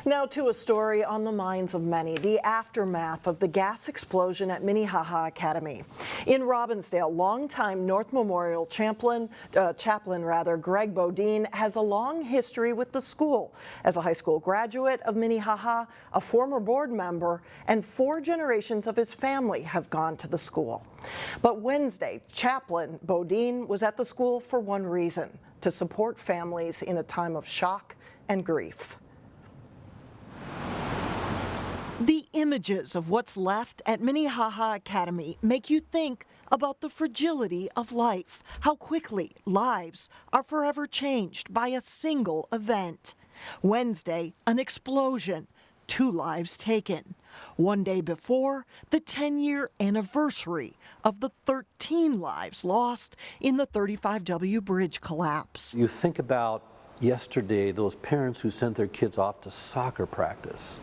Now to a story on the minds of many, the aftermath of the gas explosion at Minnehaha Academy. In Robbinsdale, longtime North Memorial chaplain Greg Bodin has a long history with the school. As a high school graduate of Minnehaha, a former board member, and 4 generations of his family have gone to the school. But Wednesday, Chaplain Bodin was at the school for one reason: to support families in a time of shock and grief. The images of what's left at Minnehaha Academy make you think about the fragility of life, how quickly lives are forever changed by a single event. Wednesday, an explosion, 2 lives taken. One day before, the 10-year anniversary of the 13 lives lost in the 35W bridge collapse. You think about yesterday, those parents who sent their kids off to soccer practice,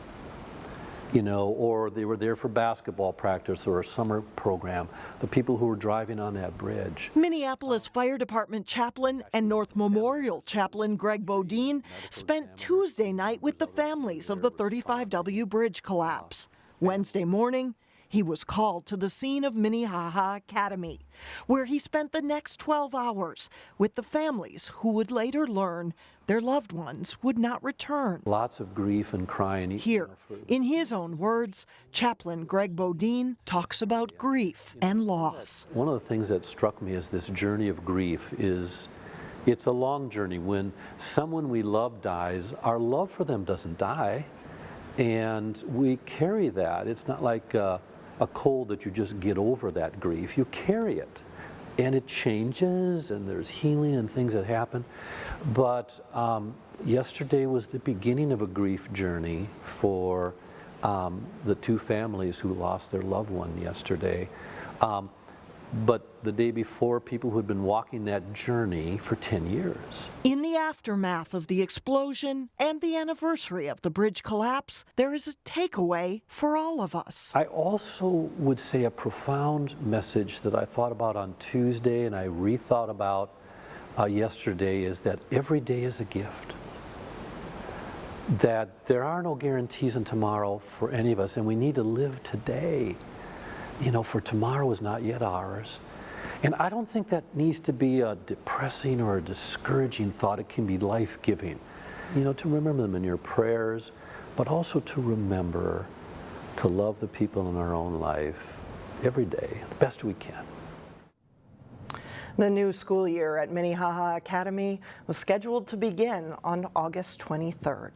or they were there for basketball practice or a summer program, the people who were driving on that bridge. Minneapolis Fire Department chaplain and North Memorial chaplain Greg Bodin spent Tuesday night with the families of the 35W bridge collapse. Wednesday morning, he was called to the scene of Minnehaha Academy, where he spent the next 12 hours with the families who would later learn their loved ones would not return. Lots of grief and crying. Here, in his own words, Chaplain Greg Bodin talks about grief and loss. One of the things that struck me as this journey of grief is it's a long journey. When someone we love dies, our love for them doesn't die, and we carry that. It's not like a cold that you just get over that grief. You carry it, and it changes, and there's healing and things that happen. But yesterday was the beginning of a grief journey for the 2 families who lost their loved one yesterday. But the day before, people who had been walking that journey for 10 years. In the aftermath of the explosion and the anniversary of the bridge collapse, there is a takeaway for all of us. I also would say a profound message that I thought about on Tuesday and I rethought about yesterday is that every day is a gift. That there are no guarantees in tomorrow for any of us, and we need to live today. For tomorrow is not yet ours. And I don't think that needs to be a depressing or a discouraging thought. It can be life-giving. To remember them in your prayers, but also to remember to love the people in our own life every day, the best we can. The new school year at Minnehaha Academy was scheduled to begin on August 23rd.